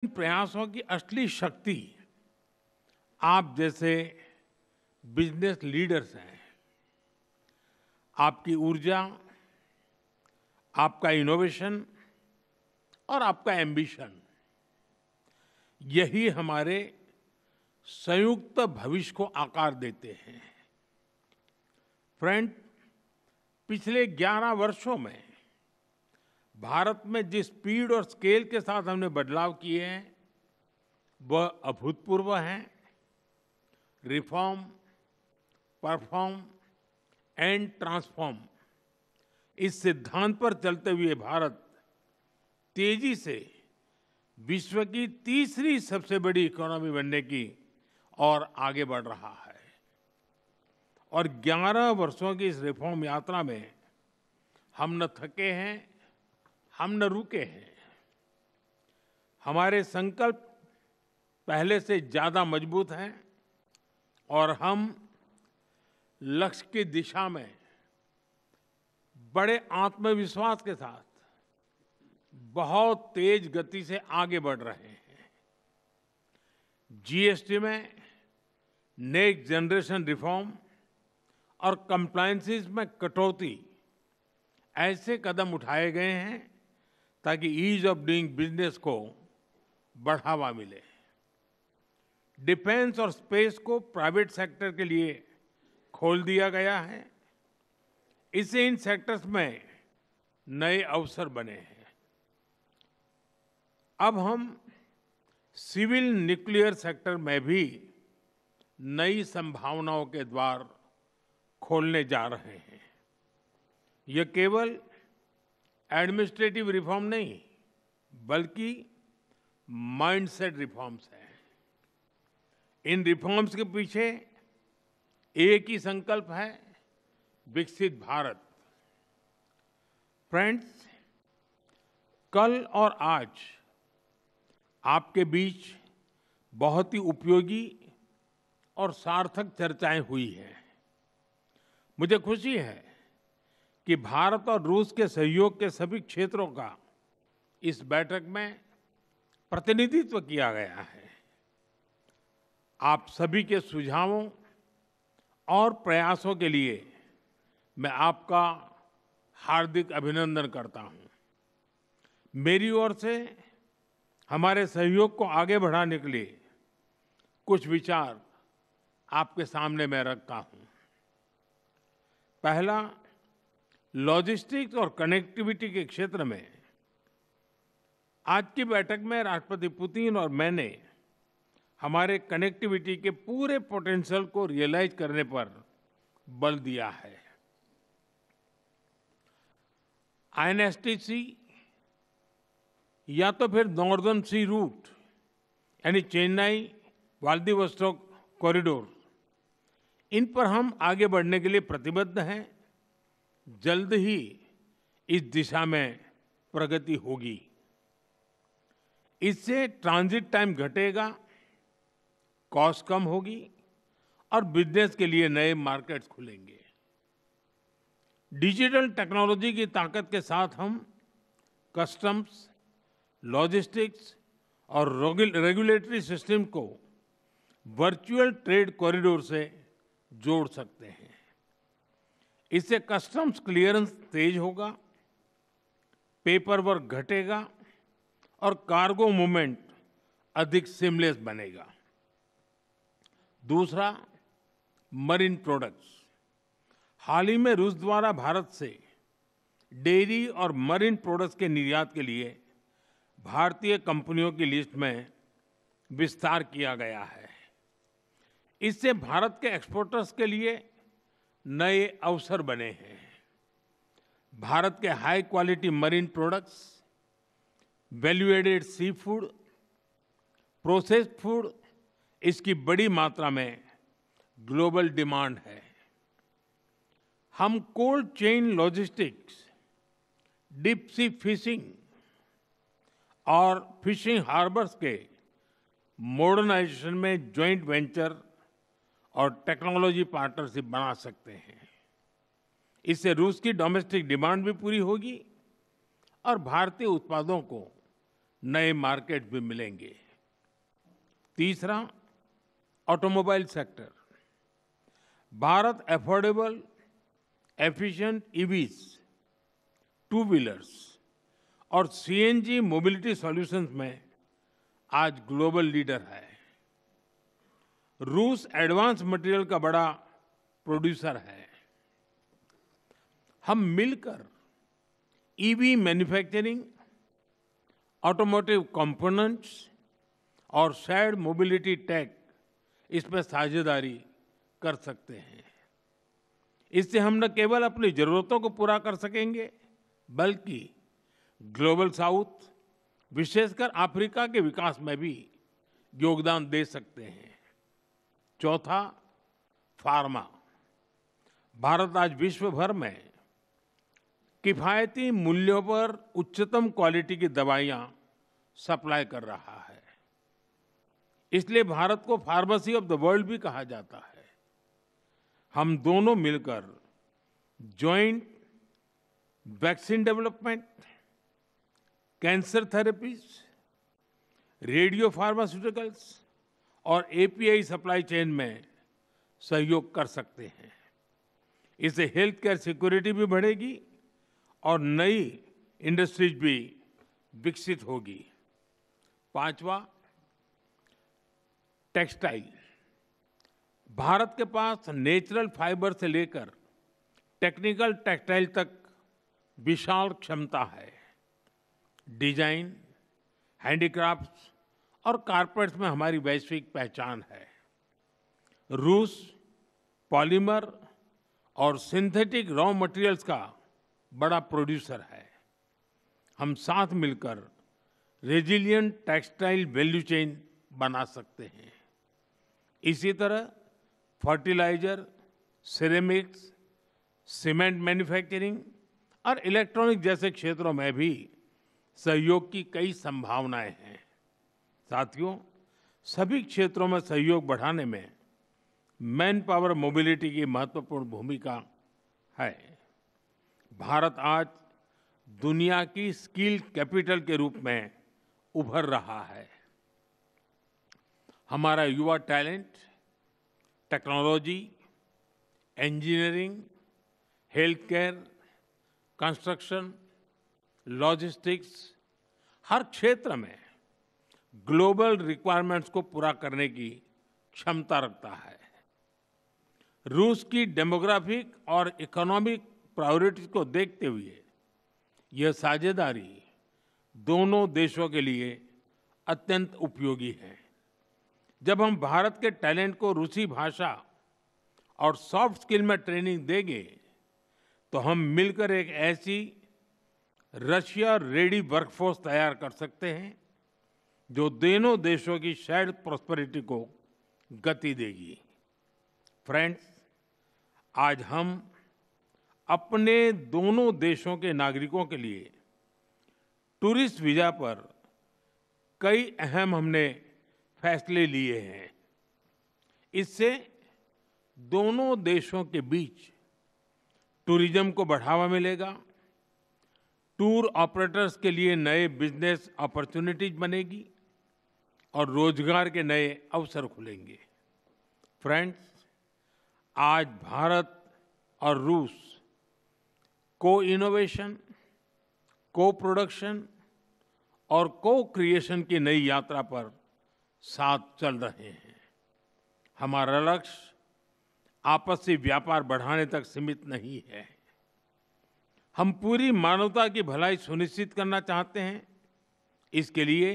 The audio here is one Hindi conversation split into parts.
इन प्रयासों की असली शक्ति आप जैसे बिजनेस लीडर्स हैं। आपकी ऊर्जा, आपका इनोवेशन और आपका एम्बिशन, यही हमारे संयुक्त भविष्य को आकार देते हैं। फ्रेंड, पिछले 11 वर्षों में भारत में जिस स्पीड और स्केल के साथ हमने बदलाव किए हैं वह अभूतपूर्व हैं। रिफॉर्म, परफॉर्म एंड ट्रांसफॉर्म, इस सिद्धांत पर चलते हुए भारत तेजी से विश्व की तीसरी सबसे बड़ी इकोनॉमी बनने की ओर आगे बढ़ रहा है। और 11 वर्षों की इस रिफॉर्म यात्रा में हम न थके हैं, हम न रुके हैं। हमारे संकल्प पहले से ज्यादा मजबूत हैं और हम लक्ष्य की दिशा में बड़े आत्मविश्वास के साथ बहुत तेज गति से आगे बढ़ रहे हैं। जीएसटी में नेक्स्ट जनरेशन रिफॉर्म और कंप्लायंसेस में कटौती, ऐसे कदम उठाए गए हैं ताकि ईज ऑफ डूइंग बिजनेस को बढ़ावा मिले। डिफेंस और स्पेस को प्राइवेट सेक्टर के लिए खोल दिया गया है। इससे इन सेक्टर्स में नए अवसर बने हैं। अब हम सिविल न्यूक्लियर सेक्टर में भी नई संभावनाओं के द्वार खोलने जा रहे हैं। यह केवल एडमिनिस्ट्रेटिव रिफॉर्म नहीं, बल्कि माइंडसेट रिफॉर्म्स हैं। इन रिफॉर्म्स के पीछे एक ही संकल्प है, विकसित भारत। फ्रेंड्स, कल और आज आपके बीच बहुत ही उपयोगी और सार्थक चर्चाएं हुई हैं। मुझे खुशी है कि भारत और रूस के सहयोग के सभी क्षेत्रों का इस बैठक में प्रतिनिधित्व किया गया है। आप सभी के सुझावों और प्रयासों के लिए मैं आपका हार्दिक अभिनंदन करता हूं। मेरी ओर से हमारे सहयोग को आगे बढ़ाने के लिए कुछ विचार आपके सामने मैं रखता हूं। पहला, लॉजिस्टिक्स और कनेक्टिविटी के क्षेत्र में आज की बैठक में राष्ट्रपति पुतिन और मैंने हमारे कनेक्टिविटी के पूरे पोटेंशियल को रियलाइज करने पर बल दिया है। आईएनएसटीसी या तो फिर नॉर्दर्न सी रूट यानी चेन्नई व्लादिवोस्टोक कॉरिडोर, इन पर हम आगे बढ़ने के लिए प्रतिबद्ध हैं। जल्द ही इस दिशा में प्रगति होगी। इससे ट्रांजिट टाइम घटेगा, कॉस्ट कम होगी और बिजनेस के लिए नए मार्केट्स खुलेंगे। डिजिटल टेक्नोलॉजी की ताकत के साथ हम कस्टम्स, लॉजिस्टिक्स और रेगुलेटरी सिस्टम को वर्चुअल ट्रेड कॉरिडोर से जोड़ सकते हैं। इससे कस्टम्स क्लियरेंस तेज होगा, पेपर वर्क घटेगा और कार्गो मूवमेंट अधिक सीमलेस बनेगा। दूसरा, मरीन प्रोडक्ट्स। हाल ही में रूस द्वारा भारत से डेयरी और मरीन प्रोडक्ट्स के निर्यात के लिए भारतीय कंपनियों की लिस्ट में विस्तार किया गया है। इससे भारत के एक्सपोर्टर्स के लिए नए अवसर बने हैं। भारत के high quality marine products, value added seafood, processed food, इसकी बड़ी मात्रा में ग्लोबल डिमांड है। हम cold chain logistics, deep sea fishing और फिशिंग हार्बर्स के मॉडर्नाइजेशन में जॉइंट वेंचर और टेक्नोलॉजी पार्टनरशिप बना सकते हैं। इससे रूस की डोमेस्टिक डिमांड भी पूरी होगी और भारतीय उत्पादों को नए मार्केट भी मिलेंगे। तीसरा, automobile sector. Bharat affordable, efficient EVs, two wheelers और सीएनजी मोबिलिटी सॉल्यूशंस में आज ग्लोबल लीडर है। रूस एडवांस मटेरियल का बड़ा प्रोड्यूसर है। हम मिलकर ईवी मैन्युफैक्चरिंग, ऑटोमोटिव कंपोनेंट्स और शेयर्ड मोबिलिटी टेक इसमें साझेदारी कर सकते हैं। इससे हम न केवल अपनी जरूरतों को पूरा कर सकेंगे, बल्कि ग्लोबल साउथ, विशेषकर अफ्रीका के विकास में भी योगदान दे सकते हैं। चौथा, फार्मा। भारत आज विश्व भर में किफायती मूल्यों पर उच्चतम क्वालिटी की दवाइयां सप्लाई कर रहा है। इसलिए भारत को फार्मेसी ऑफ द वर्ल्ड भी कहा जाता है। हम दोनों मिलकर joint vaccine development, cancer therapies, radio pharmaceuticals और एपीआई सप्लाई चेन में सहयोग कर सकते हैं। इससे हेल्थ केयर सिक्योरिटी भी बढ़ेगी और नई इंडस्ट्रीज भी विकसित होगी। पांचवा, टेक्सटाइल। भारत के पास नेचुरल फाइबर से लेकर टेक्निकल टेक्सटाइल तक विशाल क्षमता है। डिजाइन, हैंडीक्राफ्ट्स और कारपेट्स में हमारी वैश्विक पहचान है। रूस पॉलीमर और सिंथेटिक रॉ मटेरियल्स का बड़ा प्रोड्यूसर है। हम साथ मिलकर रेजिलिएंट टेक्सटाइल वैल्यू चेन बना सकते हैं। इसी तरह फर्टिलाइजर, सिरेमिक्स, सीमेंट मैन्युफैक्चरिंग और इलेक्ट्रॉनिक जैसे क्षेत्रों में भी सहयोग की कई संभावनाएं हैं। साथियों, सभी क्षेत्रों में सहयोग बढ़ाने में मैन पावर मोबिलिटी की महत्वपूर्ण भूमिका है। भारत आज दुनिया की स्किल कैपिटल के रूप में उभर रहा है। हमारा युवा talent technology, engineering, health care, construction, logistics हर क्षेत्र में ग्लोबल रिक्वायरमेंट्स को पूरा करने की क्षमता रखता है। रूस की डेमोग्राफिक और इकोनॉमिक प्रायोरिटीज को देखते हुए यह साझेदारी दोनों देशों के लिए अत्यंत उपयोगी है। जब हम भारत के टैलेंट को रूसी भाषा और सॉफ्ट स्किल में ट्रेनिंग देंगे, तो हम मिलकर एक ऐसी रशिया रेडी वर्कफोर्स तैयार कर सकते हैं जो दोनों देशों की शेयर्ड प्रॉस्पेरिटी को गति देगी। फ्रेंड्स, आज हम अपने दोनों देशों के नागरिकों के लिए टूरिस्ट वीजा पर कई अहम हमने फैसले लिए हैं। इससे दोनों देशों के बीच टूरिज्म को बढ़ावा मिलेगा, टूर ऑपरेटर्स के लिए नए बिजनेस अपॉर्चुनिटीज बनेगी और रोजगार के नए अवसर खुलेंगे। फ्रेंड्स, आज भारत और रूस को इनोवेशन, को प्रोडक्शन और को क्रिएशन की नई यात्रा पर साथ चल रहे हैं। हमारा लक्ष्य आपसी व्यापार बढ़ाने तक सीमित नहीं है। हम पूरी मानवता की भलाई सुनिश्चित करना चाहते हैं। इसके लिए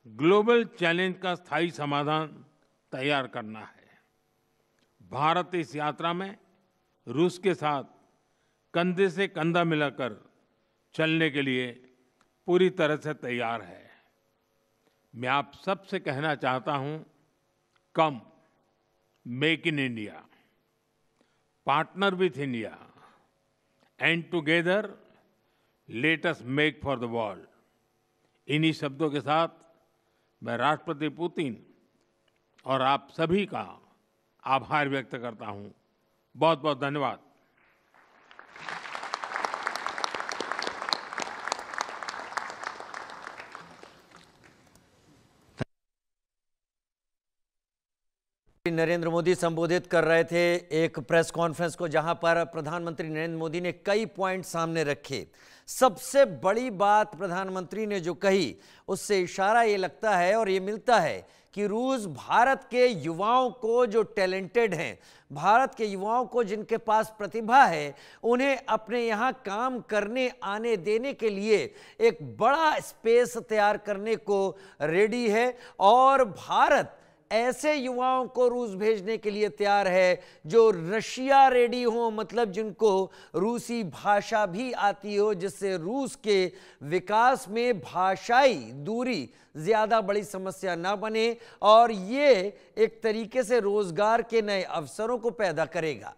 ग्लोबल चैलेंज का स्थायी समाधान तैयार करना है। भारत इस यात्रा में रूस के साथ कंधे से कंधा मिलाकर चलने के लिए पूरी तरह से तैयार है। मैं आप सबसे कहना चाहता हूं, कम make in India, partner with India and together let us make for the world. इन्हीं शब्दों के साथ मैं राष्ट्रपति पुतिन और आप सभी का आभार व्यक्त करता हूं। बहुत बहुत धन्यवाद। नरेंद्र मोदी संबोधित कर रहे थे एक प्रेस कॉन्फ्रेंस को, जहां पर प्रधानमंत्री नरेंद्र मोदी ने कई पॉइंट सामने रखे। सबसे बड़ी बात प्रधानमंत्री ने जो कही, उससे इशारा ये लगता है और ये मिलता है कि रूस भारत के युवाओं को, जो टैलेंटेड हैं, भारत के युवाओं को जिनके पास प्रतिभा है, उन्हें अपने यहाँ काम करने आने देने के लिए एक बड़ा स्पेस तैयार करने को रेडी है। और भारत ऐसे युवाओं को रूस भेजने के लिए तैयार है जो रशिया रेडी हो, मतलब जिनको रूसी भाषा भी आती हो, जिससे रूस के विकास में भाषाई दूरी ज़्यादा बड़ी समस्या ना बने और ये एक तरीके से रोजगार के नए अवसरों को पैदा करेगा।